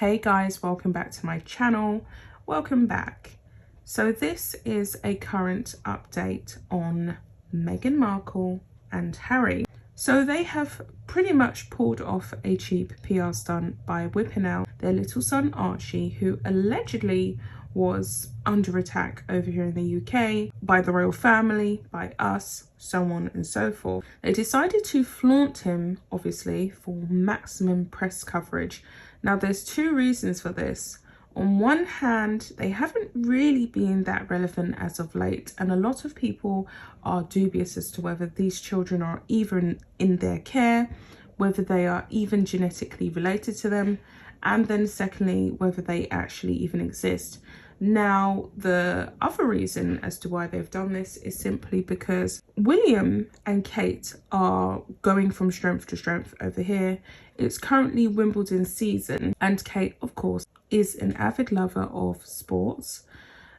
Hey guys, welcome back to my channel. Welcome back. So this is a current update on Meghan Markle and Harry. So they have pretty much pulled off a cheap PR stunt by whipping out their little son Archie, who allegedly was under attack over here in the UK by the royal family, by us, so on and so forth. They decided to flaunt him, obviously, for maximum press coverage. Now, there's two reasons for this. On one hand, they haven't really been that relevant as of late, and a lot of people are dubious as to whether these children are even in their care, whether they are even genetically related to them, and then secondly, whether they actually even exist. Now, the other reason as to why they've done this is simply because William and Kate are going from strength to strength over here. It's currently Wimbledon season, and Kate, of course, is an avid lover of sports,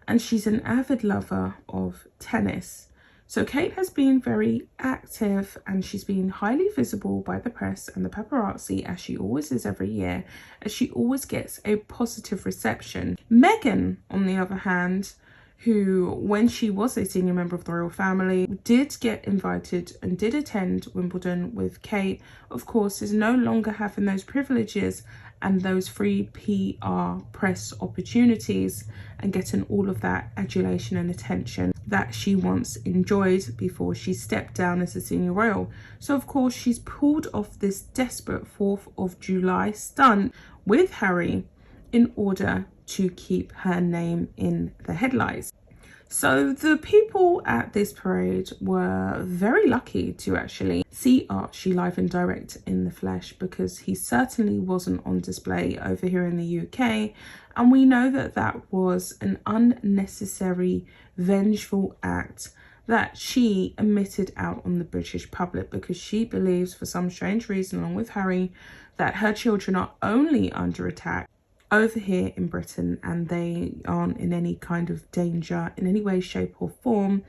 and she's an avid lover of tennis. So Kate has been very active, and she's been highly visible by the press and the paparazzi, as she always is every year, as she always gets a positive reception. Meghan, on the other hand, who, when she was a senior member of the royal family, did get invited and did attend Wimbledon with Kate, of course, is no longer having those privileges and those free PR press opportunities and getting all of that adulation and attention that she once enjoyed before she stepped down as a senior royal. So of course she's pulled off this desperate 4th of July stunt with Harry in order to keep her name in the headlines. So the people at this parade were very lucky to actually see Archie live and direct in the flesh, because he certainly wasn't on display over here in the UK. And we know that that was an unnecessary, vengeful act that she emitted out on the British public, because she believes, for some strange reason, along with Harry, that her children are only under attack over here in Britain, and they aren't in any kind of danger in any way, shape or form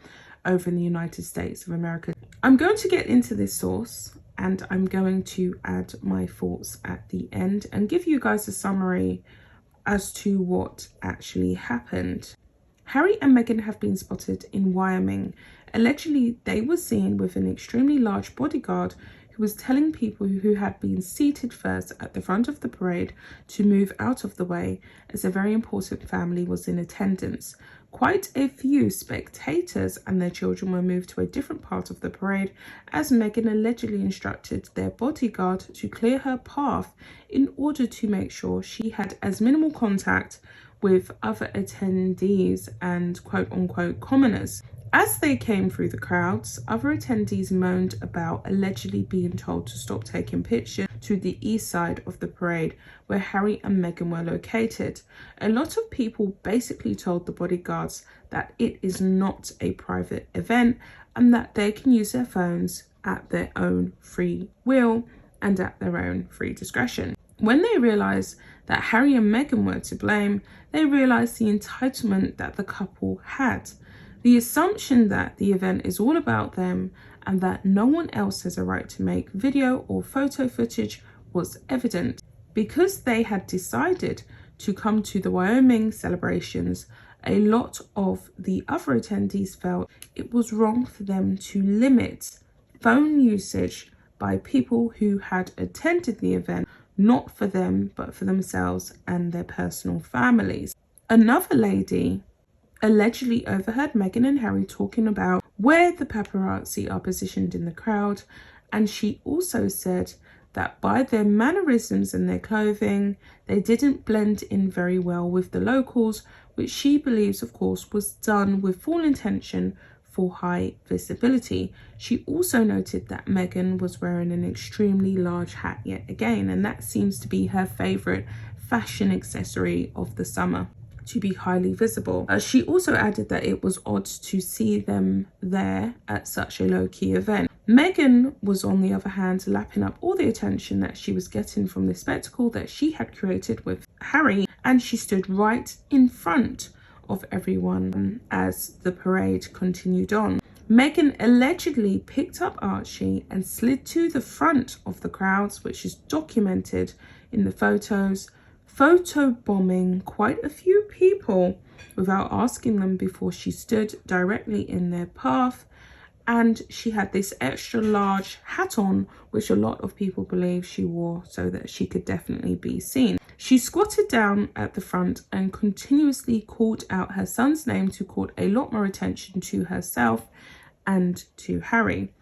over in the United States of America. I'm going to get into this source, and I'm going to add my thoughts at the end and give you guys a summary as to what actually happened. Harry and Meghan have been spotted in Wyoming. Allegedly, they were seen with an extremely large bodyguard who was telling people who had been seated first at the front of the parade to move out of the way, as a very important family was in attendance. Quite a few spectators and their children were moved to a different part of the parade, as Meghan allegedly instructed their bodyguard to clear her path in order to make sure she had as minimal contact with other attendees and quote-unquote commoners. As they came through the crowds, other attendees moaned about allegedly being told to stop taking pictures to the east side of the parade, where Harry and Meghan were located. A lot of people basically told the bodyguards that it is not a private event and that they can use their phones at their own free will and at their own free discretion. When they realised that Harry and Meghan were to blame, they realised the entitlement that the couple had. The assumption that the event is all about them and that no one else has a right to make video or photo footage was evident. Because they had decided to come to the Wyoming celebrations, a lot of the other attendees felt it was wrong for them to limit phone usage by people who had attended the event, not for them, but for themselves and their personal families. Another lady allegedly overheard Meghan and Harry talking about where the paparazzi are positioned in the crowd, and she also said that by their mannerisms and their clothing, they didn't blend in very well with the locals, which she believes, of course, was done with full intention for high visibility. She also noted that Meghan was wearing an extremely large hat yet again, and that seems to be her favourite fashion accessory of the summer, to be highly visible. She also added that it was odd to see them there at such a low-key event. Meghan was, on the other hand, lapping up all the attention that she was getting from the spectacle that she had created with Harry, and she stood right in front of everyone as the parade continued on. Meghan allegedly picked up Archie and slid to the front of the crowds, which is documented in the photos, photobombing quite a few people without asking them before she stood directly in their path. And she had this extra large hat on, which a lot of people believe she wore so that she could definitely be seen. She squatted down at the front and continuously called out her son's name to call a lot more attention to herself and to Harry.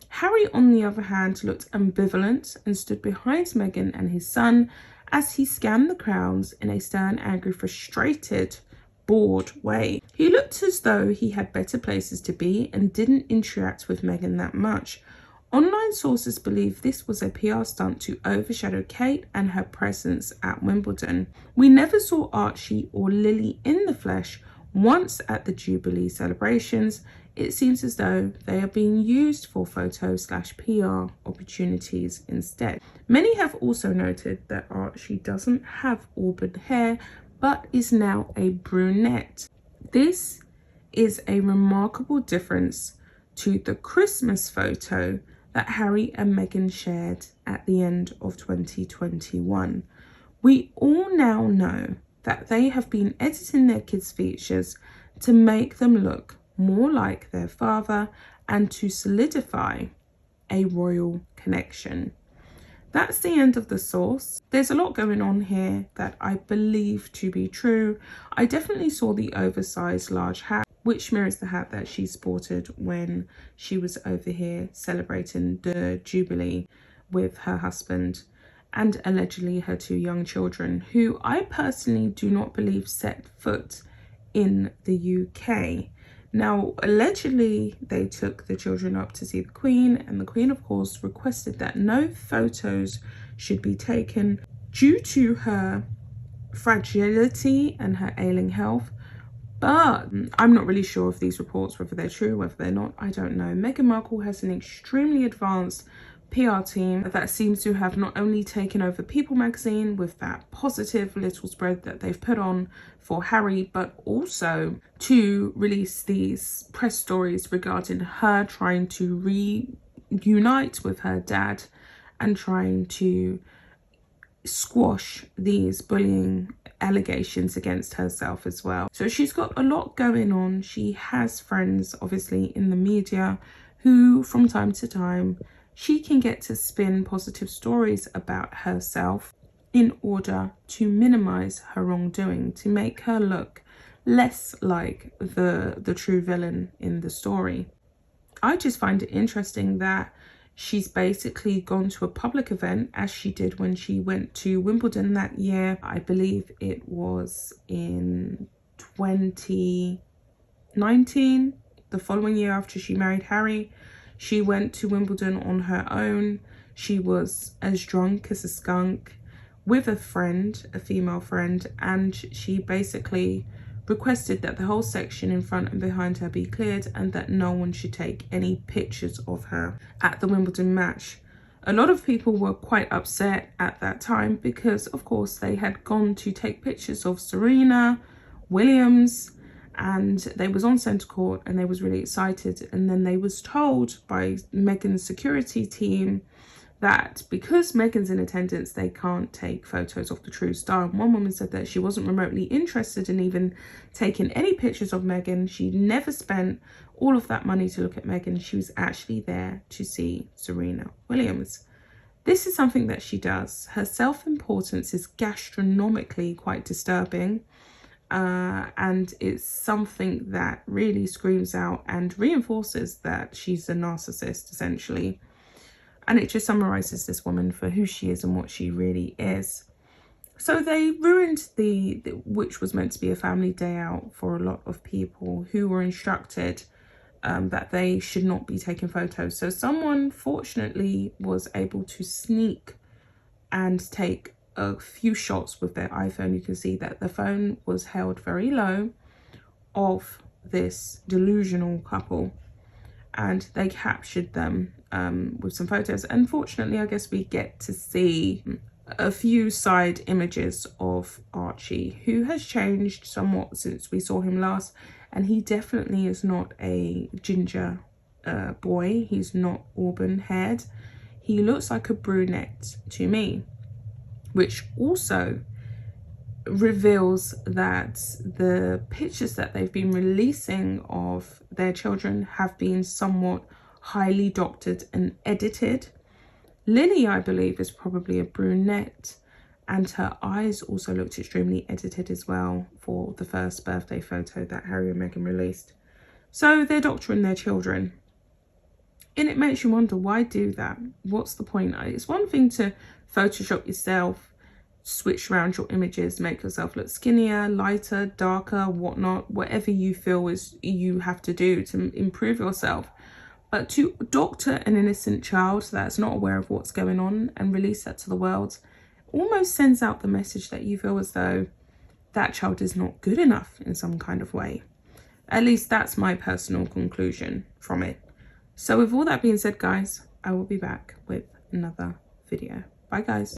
Harry, on the other hand, looked ambivalent and stood behind Meghan and his son as he scanned the crowds in a stern, angry, frustrated, bored way. He looked as though he had better places to be and didn't interact with Meghan that much. Online sources believe this was a PR stunt to overshadow Kate and her presence at Wimbledon. We never saw Archie or Lily in the flesh once at the Jubilee celebrations. It seems as though they are being used for photo/PR opportunities instead. Many have also noted that Archie doesn't have auburn hair, but is now a brunette. This is a remarkable difference to the Christmas photo that Harry and Meghan shared at the end of 2021. We all now know that they have been editing their kids' features to make them look more like their father and to solidify a royal connection. That's the end of the source. There's a lot going on here that I believe to be true. I definitely saw the oversized large hat, which mirrors the hat that she sported when she was over here celebrating the Jubilee with her husband and allegedly her 2 young children, who I personally do not believe set foot in the UK. Now, allegedly, they took the children up to see the Queen, and the Queen, of course, requested that no photos should be taken due to her fragility and her ailing health. But I'm not really sure of these reports, whether they're true, whether they're not, I don't know. Meghan Markle has an extremely advanced PR team that seems to have not only taken over People magazine with that positive little spread that they've put on for Harry, but also to release these press stories regarding her trying to reunite with her dad and trying to squash these bullying allegations against herself as well. So she's got a lot going on. She has friends, obviously, in the media who from time to time she can get to spin positive stories about herself in order to minimize her wrongdoing, to make her look less like the true villain in the story. I just find it interesting that she's basically gone to a public event, as she did when she went to Wimbledon that year. I believe it was in 2019, the following year after she married Harry. She went to Wimbledon on her own. She was as drunk as a skunk with a friend, a female friend, and she basically requested that the whole section in front and behind her be cleared and that no one should take any pictures of her at the Wimbledon match. A lot of people were quite upset at that time because, of course, they had gone to take pictures of Serena Williams and they was on centre court and they was really excited, and then they was told by Meghan's security team that because Meghan's in attendance, they can't take photos of the true star. And one woman said that she wasn't remotely interested in even taking any pictures of Meghan. She never spent all of that money to look at Meghan. She was actually there to see Serena Williams. This is something that she does. Her self-importance is gastronomically quite disturbing. And it's something that really screams out and reinforces that she's a narcissist, essentially. And it just summarizes this woman for who she is and what she really is. So they ruined which was meant to be a family day out for a lot of people who were instructed that they should not be taking photos. So someone fortunately was able to sneak and take a few shots with their iPhone. You can see that the phone was held very low of this delusional couple, and they captured them with some photos. Unfortunately, I guess we get to see a few side images of Archie, who has changed somewhat since we saw him last, and he definitely is not a ginger boy. He's not auburn haired. He looks like a brunette to me, which also reveals that the pictures that they've been releasing of their children have been somewhat highly doctored and edited. Lily, I believe, is probably a brunette, and her eyes also looked extremely edited as well for the first birthday photo that Harry and Meghan released. So they're doctoring their children. And it makes you wonder, why do that? What's the point? It's one thing to Photoshop yourself, switch around your images, make yourself look skinnier, lighter, darker, whatnot, whatever you feel is you have to do to improve yourself. But to doctor an innocent child that's not aware of what's going on and release that to the world almost sends out the message that you feel as though that child is not good enough in some kind of way. At least that's my personal conclusion from it. So with all that being said, guys, I will be back with another video. Bye, guys.